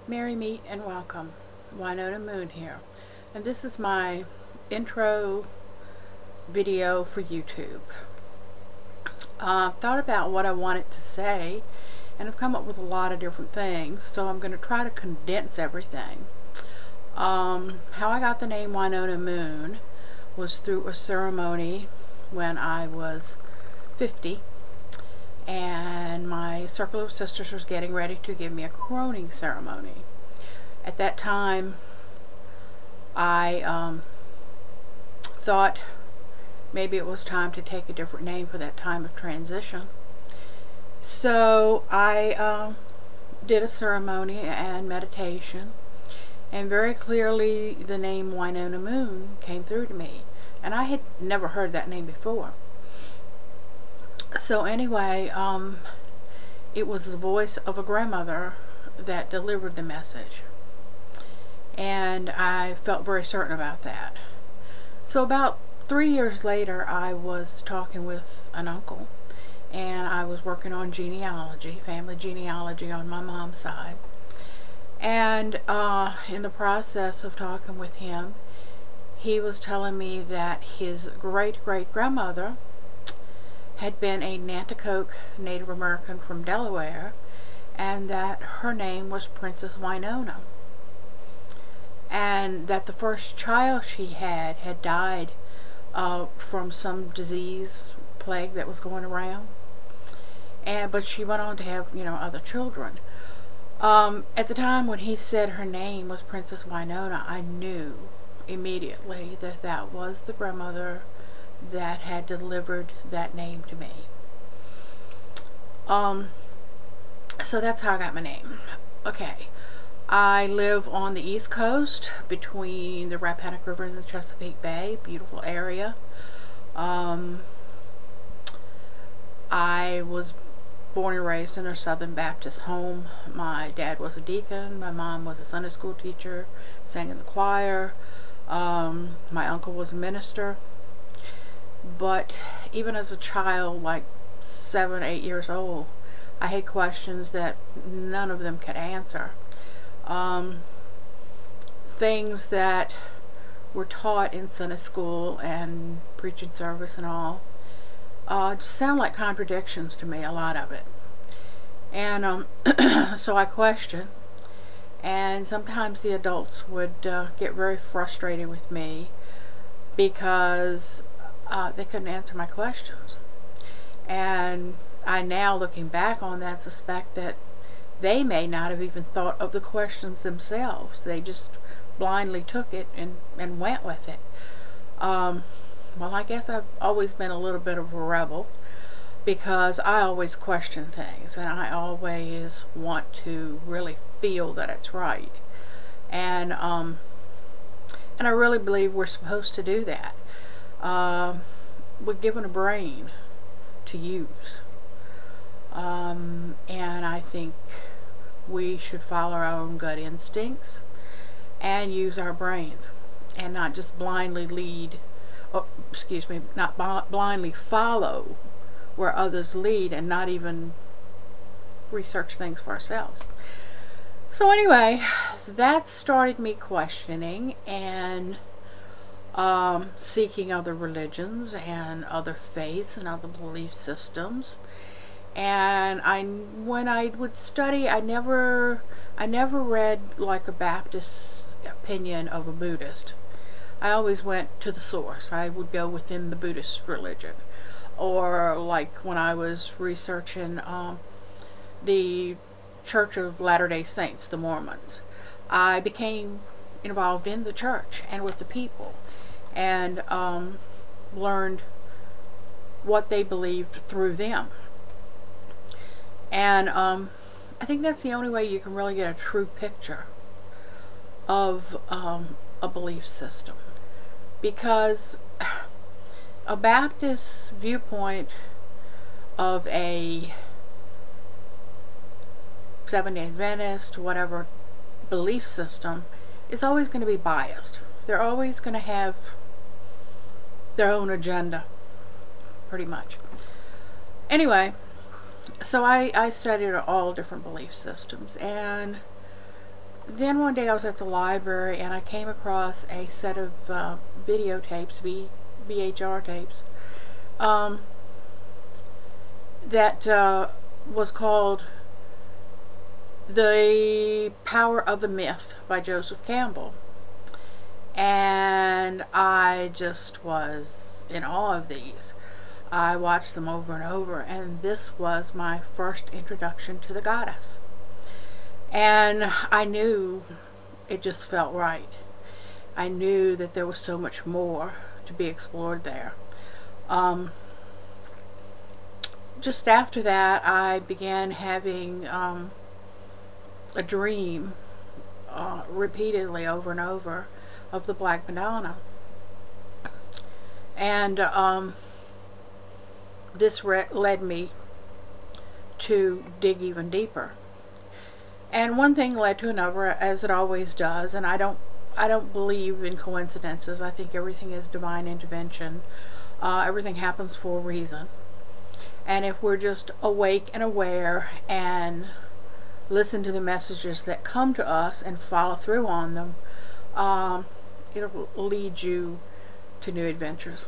Merry meet and welcome. Winona Moon here, and this is my intro video for YouTube. I've thought about what I wanted to say, and I've come up with a lot of different things, so I'm going to try to condense everything. How I got the name Winona Moon was through a ceremony when I was 50, and my circle of sisters was getting ready to give me a coroning ceremony. At that time, I thought maybe it was time to take a different name for that time of transition. So I did a ceremony and meditation, and very clearly the name Winona Moon came through to me, and I had never heard that name before. So anyway, it was the voice of a grandmother that delivered the message, and I felt very certain about that. So about 3 years later, I was talking with an uncle, and I was working on genealogy, family genealogy on my mom's side. And in the process of talking with him, he was telling me that his great-great-grandmother had been a Nanticoke Native American from Delaware, and that her name was Princess Winona, and that the first child she had died from some disease, plague that was going around, but she went on to have, other children. At the time when he said her name was Princess Winona, I knew immediately that that was the grandmother that had delivered that name to me. So that's how I got my name. Okay, I live on the East Coast between the Rappahannock River and the Chesapeake Bay. Beautiful area. I was born and raised in a Southern Baptist home. My dad was a deacon. My mom was a Sunday school teacher, sang in the choir. My uncle was a minister. But even as a child, like 7, 8 years old, I had questions that none of them could answer. Things that were taught in Sunday school and preaching service and all just sound like contradictions to me, a lot of it. And so I questioned, and sometimes the adults would get very frustrated with me because they couldn't answer my questions. And I now, looking back on that, suspect that they may not have even thought of the questions themselves. They just blindly took it and went with it. Well, I guess I've always been a little bit of a rebel, because I always question things, and I always want to really feel that it's right. And I really believe we're supposed to do that. We're given a brain to use, and I think we should follow our own gut instincts and use our brains, and not just blindly blindly follow where others lead, and not even research things for ourselves. So anyway, that started me questioning and seeking other religions and other faiths and other belief systems. And when I would study, I never read like a Baptist opinion of a Buddhist. I always went to the source. I would go within the Buddhist religion. Or like when I was researching the Church of Latter-day Saints, the Mormons, I became involved in the church and with the people, and learned what they believed through them. And I think that's the only way you can really get a true picture of a belief system, because a Baptist viewpoint of a Seventh-day Adventist, whatever belief system, is always going to be biased. They're always going to have their own agenda, pretty much. Anyway, so I studied all different belief systems, and then one day I was at the library and I came across a set of videotapes, VHR tapes, that was called The Power of the Myth by Joseph Campbell. And I just was in awe of these. I watched them over and over, and this was my first introduction to the goddess. And I knew it just felt right. I knew that there was so much more to be explored there. Just after that, I began having a dream repeatedly over and over of the Black Madonna. And this led me to dig even deeper. And one thing led to another, as it always does, and I don't believe in coincidences. I think everything is divine intervention. Everything happens for a reason. And if we're just awake and aware and listen to the messages that come to us and follow through on them, it'll lead you to new adventures.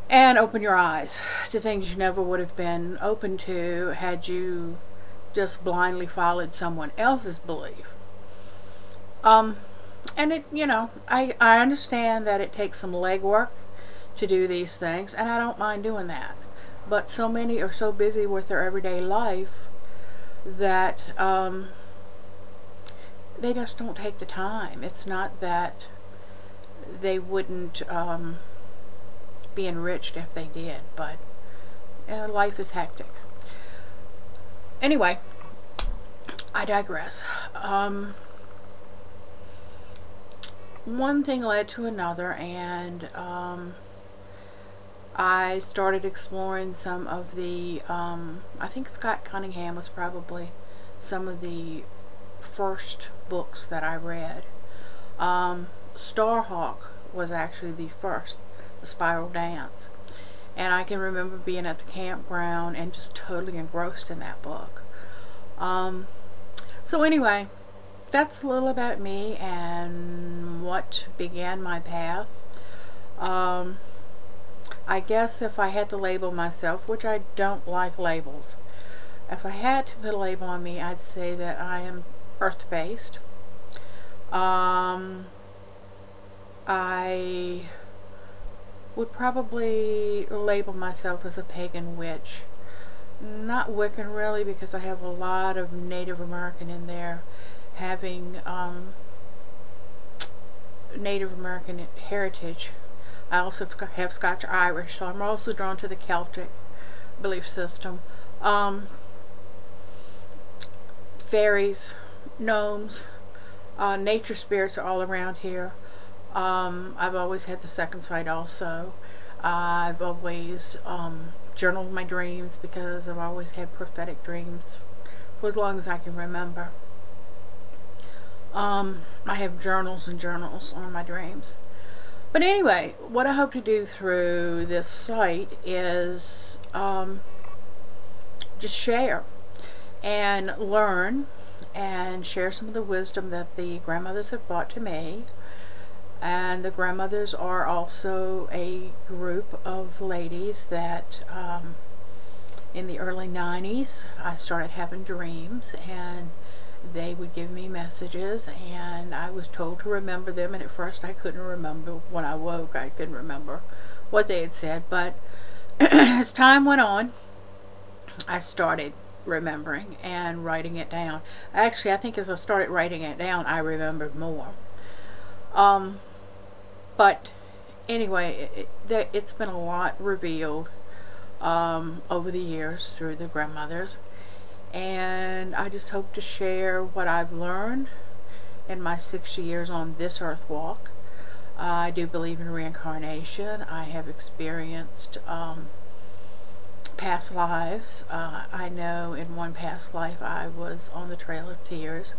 And open your eyes to things you never would have been open to had you just blindly followed someone else's belief. And it, I understand that it takes some legwork to do these things, and I don't mind doing that. But so many are so busy with their everyday life that they just don't take the time. It's not that they wouldn't be enriched if they did, but life is hectic. Anyway, I digress. One thing led to another, and I started exploring some of the, I think Scott Cunningham was probably some of the first books that I read. Starhawk was actually the first, The Spiral Dance. And I can remember being at the campground and just totally engrossed in that book. So anyway, that's a little about me and what began my path. I guess if I had to label myself, which I don't like labels, if I had to put a label on me, I'd say that I am earth-based. I would probably label myself as a pagan witch. Not Wiccan really, because I have a lot of Native American in there, having Native American heritage. I also have Scotch Irish, so I'm also drawn to the Celtic belief system. Fairies, gnomes, nature spirits are all around here. I've always had the second sight also. I've always journaled my dreams because I've always had prophetic dreams for as long as I can remember. I have journals and journals on my dreams. But anyway, what I hope to do through this site is just share and learn and share some of the wisdom that the grandmothers have brought to me. And the grandmothers are also a group of ladies that in the early 90s I started having dreams, and they would give me messages, and I was told to remember them, and at first I couldn't remember. When I woke, I couldn't remember what they had said, but as time went on, I started remembering and writing it down. Actually, I think as I started writing it down, I remembered more. But anyway, it's been a lot revealed over the years through the grandmothers, and I just hope to share what I've learned in my 60 years on this earth walk. I do believe in reincarnation. I have experienced past lives. I know in one past life I was on the Trail of Tears,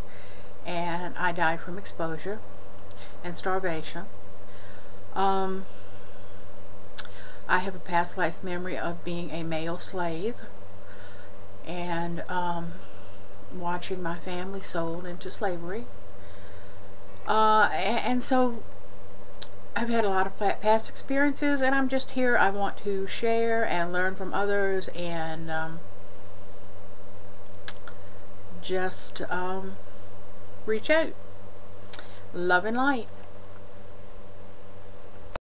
and I died from exposure and starvation. I have a past life memory of being a male slave, and watching my family sold into slavery. And so I've had a lot of past experiences, and I'm just here. I want to share and learn from others, and just reach out. Love and light.